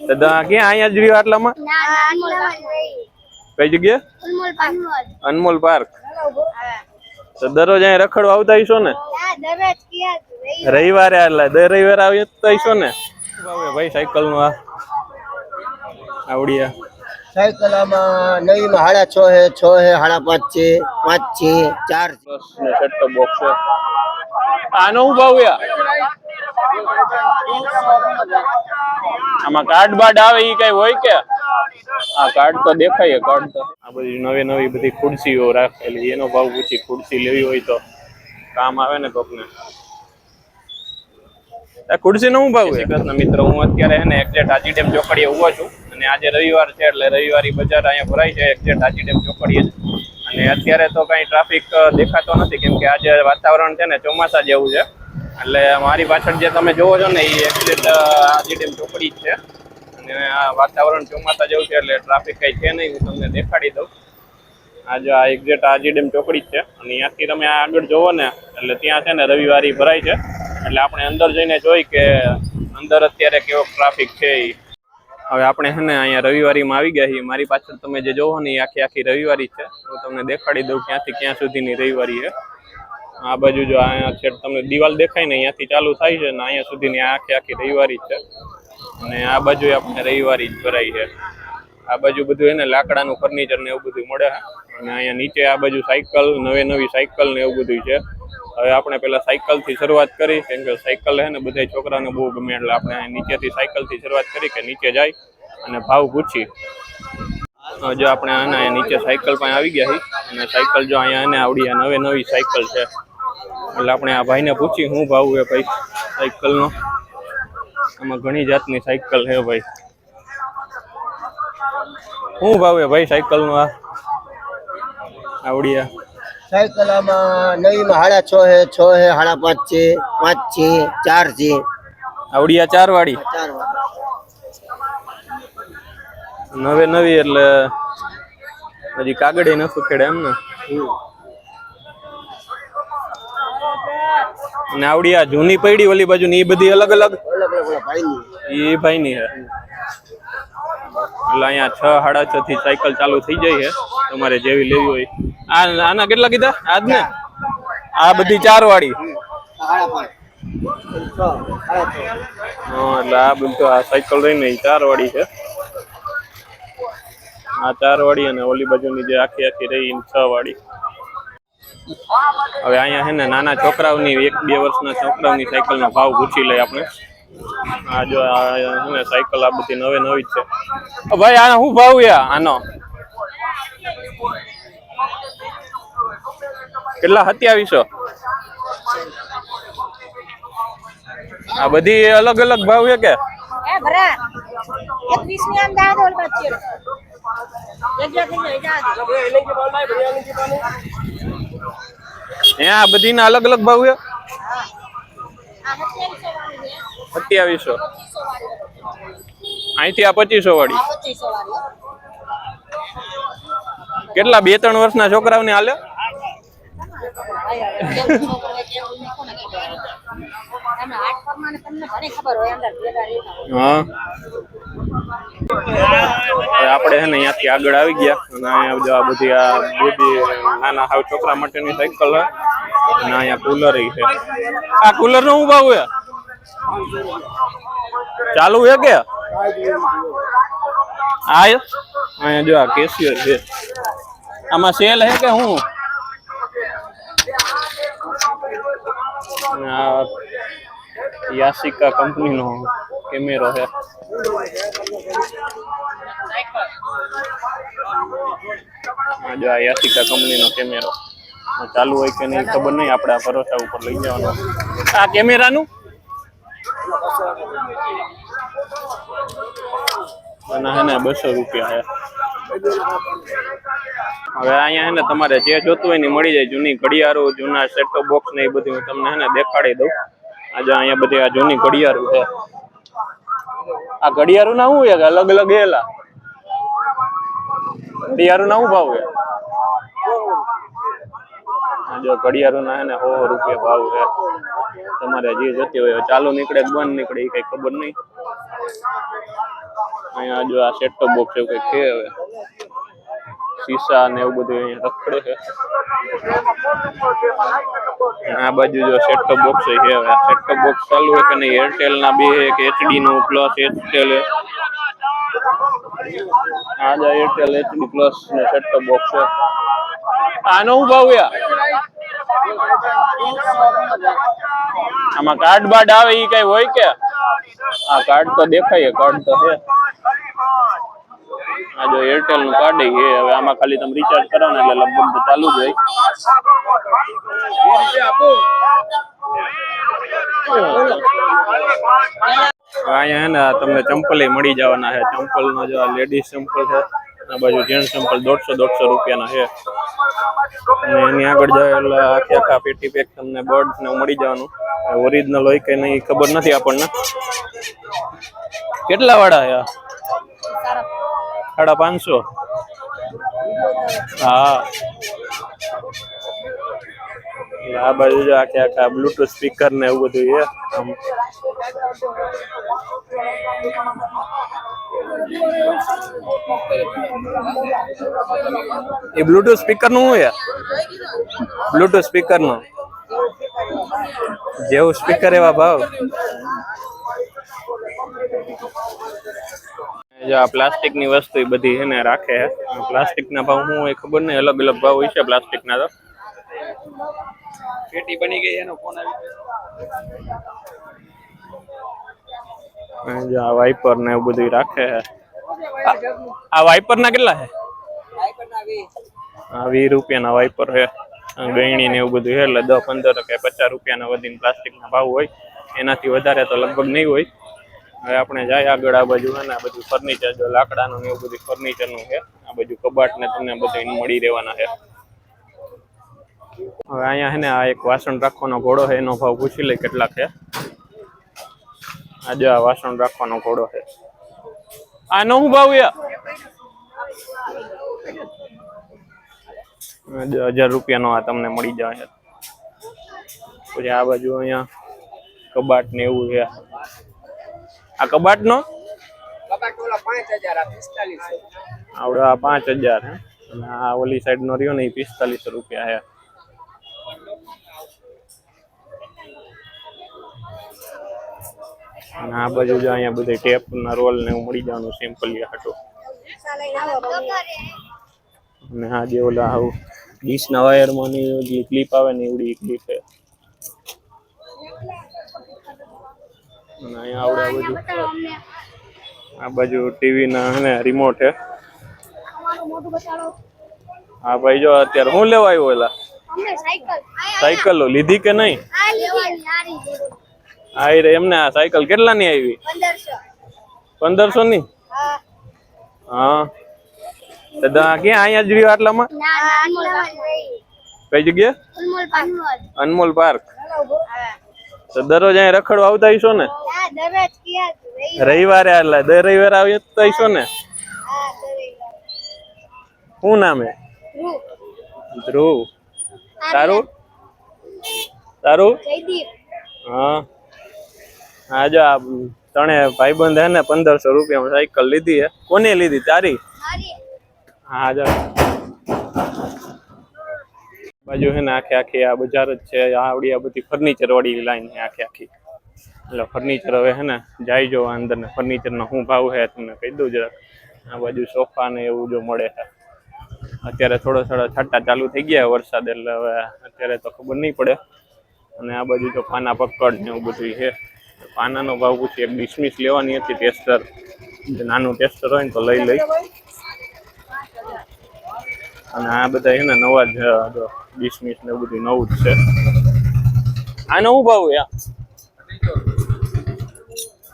ક્યાં અહીંયા જ રહ્યો આટલામાં? કઈ જગ્યા? અનમોલ પાર્ક. તો દરરોજ અહીંયા રખડવા આવતા હશો ને? રવિવારે એટલે દર રવિવારે આવતા હશો ને? ભાઈ સાયકલ નું આવડિયા સાયકલ આમાં નવી માં 6.5 है, 6 है, 5.5 છે, 5 છે, 4 છે. સેટ ટોપ બોક્સ છે. આનો શું ભાવ છે? આમાં કાર્ડ બાર્ડ આવે ઈ કઈ હોય કે? આ કાર્ડ તો દેખાય. કાર્ડ તો આ બધી નવી બધી ખુરશીઓ રાખેલી, એનો ભાવ પૂછી. ખુરશી લેવી હોય તો કામ આવે ને કોકને. આ ખુરશી નો શું ભાવ છે? મિત્રો, હું અત્યારે હે ને એક્ઝેક્ટ હાજી ડેમ ચોકડીએ ઉભો છું અને આજે રવિવાર છે એટલે રવિવારી બજાર અહીંયા ભરાય છે એક્ઝેક્ટ હાજી ડેમ ચોકડીએ. અને અત્યારે તો કઈ ટ્રાફિક દેખાતો નથી કેમ કે આજે વાતાવરણ છે ને ચોમાસા જેવું છે. એટલે મારી પાછળ જે તમે જોવો છો ને એ એક્ઝેક્ટ હાજી ડેમ ચોકડી જ છે. અને આ વાતાવરણ ચોમાસા જેવું છે એટલે ટ્રાફિક કઈ છે નહીં. હું તમને દેખાડી દઉં. આજે આ એક્ઝેક્ટ હાજી ડેમ ચોકડી જ છે અને ત્યાંથી તમે આગળ જોવો ને એટલે ત્યાં છે ને રવિવારી ભરાય છે. એટલે આપણે અંદર જઈને જોઈ કે અંદર અત્યારે કેવો ટ્રાફિક છે. હવે આપણે છે ને અહીંયા રવિવારીમાં આવી ગયા છીએ. મારી પાછળ તમે જે જોવો ને એ આખી રવિવારી છે. હું તમને દેખાડી દઉં ક્યાંથી ક્યાં સુધીની રવિવારી છે. આ બાજુ જો અહીંયા છે તમને દિવાલ દેખાય ને અહીંયાથી ચાલુ થાય છે ને અહીંયા સુધીની આખી રવિવારી છે. અને આ બાજુ આપણે રવિવારી જ ભરાય છે. આ બાજુ બધું એને લાકડાનું ફર્નિચર ને એવું બધું મળે. અને અહીંયા નીચે આ બાજુ સાયકલ, નવી સાયકલ ને એવું બધું છે. હવે આપણે પેલા સાયકલ થી શરૂઆત કરી કેમ કે સાયકલ હે ને બધા છોકરાને બહુ ગમે એટલે આપણે નીચેથી સાયકલ થી શરૂઆત કરી કે નીચે જાય અને ભાવ પૂછી. જો આપણે આના નીચે સાયકલ પણ આવી ગયા છીએ અને સાયકલ જો અહીંયા એને આવડી નવી સાયકલ છે એટલે આપણે આ ભાઈને પૂછી શું ભાવ છે ભાઈ સાયકલનો. આમાં ઘણી જાતની સાયકલ છે ભાઈ. શું ભાવ છે ભાઈ સાયકલનો? આ આવડિયા સાયકલ આમાં નવી માં 6.5 है, 6 है, 5.5 છે, 5 છે, 4 છે. આવડિયા 4 વાળી નવી એટલે હજી કાગળ ન સુખેડે એમ ને. અને આવડિયા જૂની પડી ઓલી બાજુ ની એ બધી અલગ અલગ એ ભાઈ ની હે. એટલે અહીંયા 6, 6.5 થી સાયકલ ચાલુ થઈ જાય છે તમારે જેવી લેવી હોય. આના કેટલા કીધા આજ ને? આ બધી 4 વાળી. એટલે આ બધું આ સાયકલ રહીને 4 વાળી છે. આ 4 વાળી અને ઓલી બાજુની જે આખી રહી 6 વાળી. હવે અહીંયા છે ને નાના છોકરાઓની 1-2 વર્ષના છોકરાઓની સાયકલ નો ભાવ પૂછી લઈએ આપણે. આ જો આ સાયકલ આ બધી નવી જ છે. ભાઈ આનો શું ભાવ છે? આનો કેટલા? 2700. આ બધી અલગ અલગ ભાવ છે કે? આ બધી ના અલગ અલગ ભાવ છે. 2700. અહીંથી આ 2500 વાળી. કેટલા 2-3 વર્ષના છોકરાઓને હાલે? હા આપણે છે ને અહીંયાથી આગળ આવી ગયા અને અહીંયા આ બધી નાના હાવ છોકરા માટેની સાયકલ છે અને અહીંયા કુલર છે. આ કુલર નો શું ભાવ છે? ચાલુ છે કે? અહીંયા જો આ કેશિયર છે. આમાં સેલ હે કે હું? યાસિકા કંપનીનો કેમેરો છે. જો આ યાસિકા કંપનીનો કેમેરો ચાલુ હોય કે નહીં ખબર નહીં. આપણે આ ભરોસા ઉપર લઈ જવાનો. આ કેમેરાનું અને હે ને 200 રૂપિયા છે. હવે અહીંયા હે ને તમારે જે જોતું હોય ને મળી જાય. જૂની ઘડિયાળો, જૂના સેટ ટોપ બોક્સ ને એ બધું હું તમને હે ને દેખાડી દઉં. આજે અહીંયા બધી આ જૂની ઘડિયાળો છે. આ ઘડિયાળો ના શું છે? અલગ અલગ એલા ઘડિયાળો ના શું ભાવ છે? જો ઘડિયાળો ના હે ને 100 રૂપિયા ભાવ છે. તમારે જે જતી હોય ચાલુ નીકળે બંધ નીકળે એ કઈ ખબર નહીં. અહીંયા જો આ સેટ ટોપ બોક્સ એવું કંઈક છે હવે શીશા ને એવું બધું અહીંયા રખડે છે. આ બાજુ જો સેટ ટોપ બોક્સ છે હવે સેટ ટોપ બોક્સ ચાલુ છે કે નહીં એરટેલ ના બે એક એચડી નું પ્લસ એરટેલ આ જો એરટેલ એચડી પ્લસ ને સેટ ટોપ બોક્સ છે. આનો શું ભાવ યાર આમાં કાર્ડ બાર્ડ આવે ઈ કઈ હોય કે આ કાર્ડ તો દેખાય કાર્ડ તો છે આ જો એરટેલ નું કાર્ડ છે હવે આમાં ખાલી તમે રિચાર્જ કરો ને એટલે લગભગ તો ચાલુ જ હોય. અહીંયા હે ને તમને ચંપલ મળી જવાના છે. ચંપલ નો જો લેડીઝ ચંપલ છે આ બાજુ જેન્ટ્સ ચંપલ 150 રૂપિયાના છે અને એની આગળ જાય એટલે આખા પેટી પેક તમને બર્ડ્સ ને મળી જવાનું. ઓરિજિનલ હોય કે નહીં ખબર નથી આપણને. કેટલા વાળા છે 550? હા આ બાજુ જો આખા બ્લુટૂથ સ્પીકર ને એવું બધું છે. એ બ્લુટૂથ સ્પીકર નું શું છે? બ્લુટૂથ સ્પીકર નું જેવું સ્પીકર એવા ભાવ. જો આ પ્લાસ્ટિક ની વસ્તુ એ બધી છે ને રાખે. પ્લાસ્ટિક ના ભાવ શું હોય ખબર નહીં, અલગ અલગ ભાવ હોય છે પ્લાસ્ટિક ના. તો પેટી બની ગઈ એનો ફોન આવી જો આ વાઇપર ને એવું બધું રાખે. આ વાઇપર ના કેટલા છે? આ 20 રૂપિયાના વાઇપર છે. ગયણી ને એવું બધું છે એટલે 10, 15 કે 50 રૂપિયાના વધીને પ્લાસ્ટિક ના ભાવ હોય. એનાથી વધારે તો લગભગ નહીં હોય. હવે આપણે જાય આગળ આ બાજુ છે ને આ બધું ફર્નિચર જો લાકડાનું ને એવું બધું ફર્નિચર નું છે. આ બાજુ કબાટ ને તમને બધું મળી રહેવાના છે. હવે અહીંયા છે ને આ એક વાસણ રાખવાનો ઘોડો છે એનો ભાવ પૂછી લે કેટલા છે. આજે આ વાસણ રાખવાનો ઘોડો છે આનો શું ભાવ છે? 1000 રૂપિયાનો આ તમને મળી જાય. પછી આ બાજુ અહીંયા કબાટ ને એવું છે. આ કબાટ નો આવડે આ 5000 હે અને આ ઓલી સાઈડ નો રહ્યો ને 4500 રૂપિયા છે. અને આ બાજુ જો અહીંયા બધા ટેપ ના રોલ ને એવું મળી જવાનું સિમ્પલ હાટો. અને આ જે ઓલા આવું ડીશ ના વાયર માં ની ક્લિપ આવે ને એવડી ક્લિપ છે. અને અહીંયા આવડે બધું આ બાજુ ટીવી ના હે ને રિમોટ છે. હા ભાઈ જો અત્યારે હું લેવા આવ્યો એલા સાયકલ લીધી કે નહીં? હા રે એમને આ સાયકલ કેટલા ની આવી? 1500 ની? હા ક્યાં અહીંયા જ રહ્યો આટલામાં? કઈ જગ્યા? અનમોલ પાર્ક. તો દરરોજ અહીંયા રખડવા આવતા હશો ને? રવિવારે એટલે દર રવિવારે આવતા હશો ને? શું નામ હે? ધ્રુવ. તારું? તારું? હા હા જો આ ત્રણે ભાઈબંધ હે ને 1500 રૂપિયામાં સાયકલ લીધી હે. કોને લીધી? તારી? હા જો બાજુ હે ને આખી આ બજાર જ છે. આવડી આ બધી ફર્નિચર વાળી લાઈન છે આખી. એટલે ફર્નિચર હવે હે ને જાય જો અંદર ને ફર્નિચર નો શું ભાવ છે તમને કહી દઉં જરાક. આ બાજુ સોફા ને એવું જો મળે છે. અત્યારે થોડો છાંટા ચાલુ થઈ ગયા વરસાદ એટલે હવે અત્યારે તો ખબર નહીં પડે. અને આ બાજુ તો પાના પકડ ને એવું બધું છે. પાનાનો ભાવ પૂછી એક ડિસમિસ લેવાની હતી ટેસ્ટર. નાનું ટેસ્ટર હોય ને તો લઈ. અને આ બધા છે ને નવા જ ડિસમિસ ને બધું નવું જ છે. આનો શું ભાવ યાર?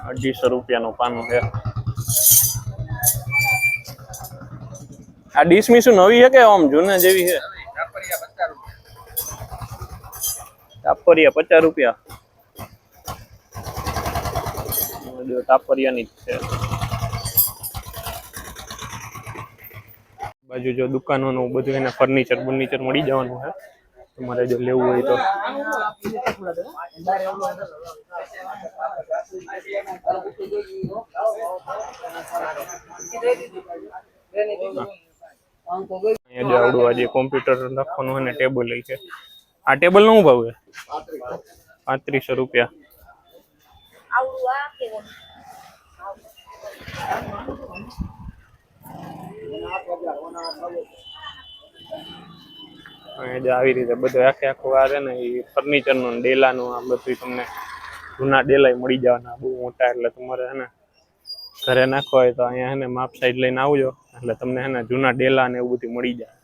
250 રૂપિયાનું પાનું છે. આ ડિસમિસ નવી છે કે આમ જૂના જેવી છે? ટાપરિયા 50 રૂપિયા. ટાપરિયાની જ છે. બાજુ જો દુકાનોનું બધું એને ફર્નિચર મળી જવાનું છે તમારે જો લેવું હોય તો. અહીંયા જો આવડું આજે કોમ્પ્યુટર રાખવાનું અને ટેબલ લઈ છે. આ ટેબલ નો શું ભાવ છે? 3500 રૂપિયા. અહીંયા જો આવી રીતે બધું આખે આખું આ છે ને એ ફર્નિચરનું ડેલાનું આ બધું તમને જૂના ડેલાય મળી જવાના બહુ મોટા. એટલે તમારે છે ને ઘરે નાખવા હોય તો અહીંયા છે ને માપ સાઈડ લઈને આવજો એટલે તમને છે ને જૂના ડેલા ને એવું બધું મળી જાય.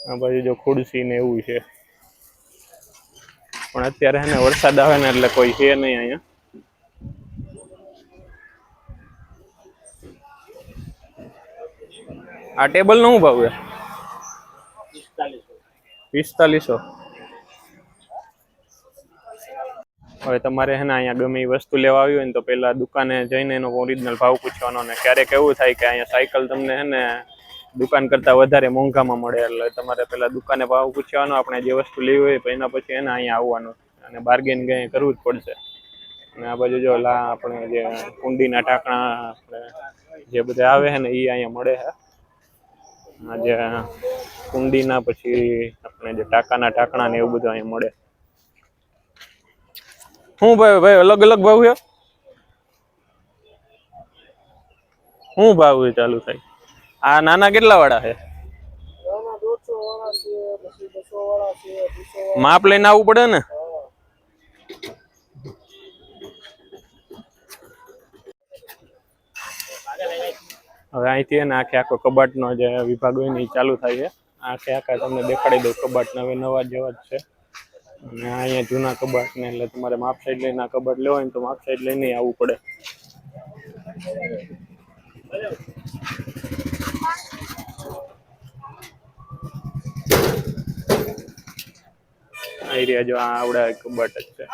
આ બાજુ જો ખુરશી ને એવું છે, પણ અત્યારે છે ને વરસાદ આવે ને એટલે કોઈ છે નહીં અહીંયા. આ ટેબલ નો શું ભાવ છે? 4500. હવે તમારે છે ને અહીંયા ગમે એ વસ્તુ લેવા આવી હોય ને તો પેલા દુકાને જઈને એનો ઓરિજિનલ ભાવ પૂછવાનો. ને ક્યારેક એવું થાય કે અહીંયા સાયકલ તમને છે ને દુકાન કરતા વધારે મોંઘામાં મળે એટલે તમારે પેલા દુકાને ભાવ પૂછવાનો. આપણે જે વસ્તુ લેવી હોય એના પછી એને અહીંયા આવવાનું અને બાર્ગેન કંઈ કરવું જ પડશે. અને આ બાજુ જો આપણે જે કુંડીના ઢાંકણા જે બધા આવે છે ને એ અહીંયા મળે છે. આ જે કુંડીના પછી આપણે જે ટાંકાના ઢાંકણા ને એવું બધું અહીંયા મળે. શું ભાઈ અલગ અલગ ભાવ છે? શું ભાવ ચાલુ થાય? આ નાના કેટલા વાળા છે? માપ લઈને આવવું પડે ને? હવે અહીંથી ને આખે આખો કબાટનો જે વિભાગ હોય ને એ ચાલુ થાય છે. આખે આખા તમને દેખાડી દઉં કબાટ નવા જેવા જ છે. અને અહીંયા જૂના કબાટ ને એટલે તમારે માપ સાઈડ લઈને આ કબાટ લેવો હોય ને તો માપ સાઈડ લઈને આવવું પડે. આ રહ્યા જો આ આવડા કબાટ જ છે.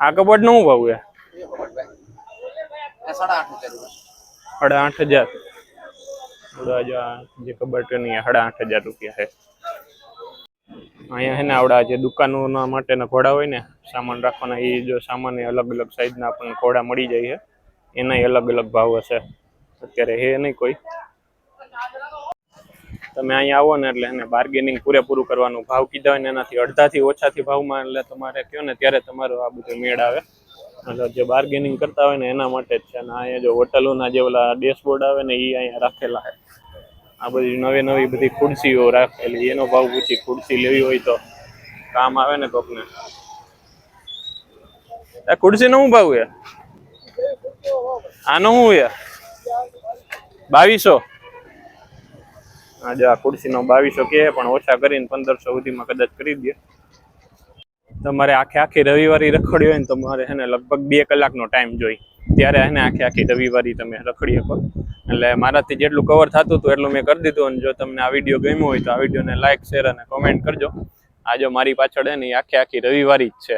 આ કબાટ નો શું ભાવ છે? 8,500. જે કબાટ ની 8,500 રૂપિયા છે. અહીંયા છે ને આવડા જે દુકાનોના માટેના ઘોડા હોય ને સામાન રાખવાના એ જો સામાન અલગ અલગ સાઈઝના આપણને ઘોડા મળી જાય છે. એના અલગ અલગ ભાવ હશે. અત્યારે હે નહીં કોઈ. તમે અહીંયા આવો ને એટલે એને બાર્ગેનિંગ પૂરેપૂરું કરવાનું. ભાવ કીધા હોય ને એનાથી અડધાથી ઓછાથી ભાવમાં એટલે તમારે કહો ને ત્યારે તમારો આ બધું મેળ આવે. એટલે જે બાર્ગેનિંગ કરતા હોય ને એના માટે જ છે. અને અહીંયા જો હોટલોના જે ઓલા ડેશબોર્ડ આવે ને એ અહીંયા રાખેલા છે. આ બધી નવી બધી ખુરશીઓ રાખેલી એનો ભાવ પૂછી ખુરશી લેવી હોય તો કામ આવે ને કોકને. આ ખુરશીનો શું ભાવ છે? આનો શું છે? 2200. હા જો આ ખુરશીનો 2200 કે પણ ઓછા કરીને 1500 સુધીમાં કદાચ કરી દે. તમારે આખી રવિવારી રખડી હોય ને તમારે છે ને લગભગ 2 કલાકનો ટાઈમ જોઈ ત્યારે એને આખી રવિવારી તમે રખડી શકો. એટલે મારાથી જેટલું કવર થતું હતું એટલું મેં કરી દીધું. અને જો તમને આ વિડીયો ગમ્યો હોય તો આ વિડીયોને લાઈક શેર અને કોમેન્ટ કરજો. આ જો મારી પાછળ છે ને આખી રવિવારી જ છે.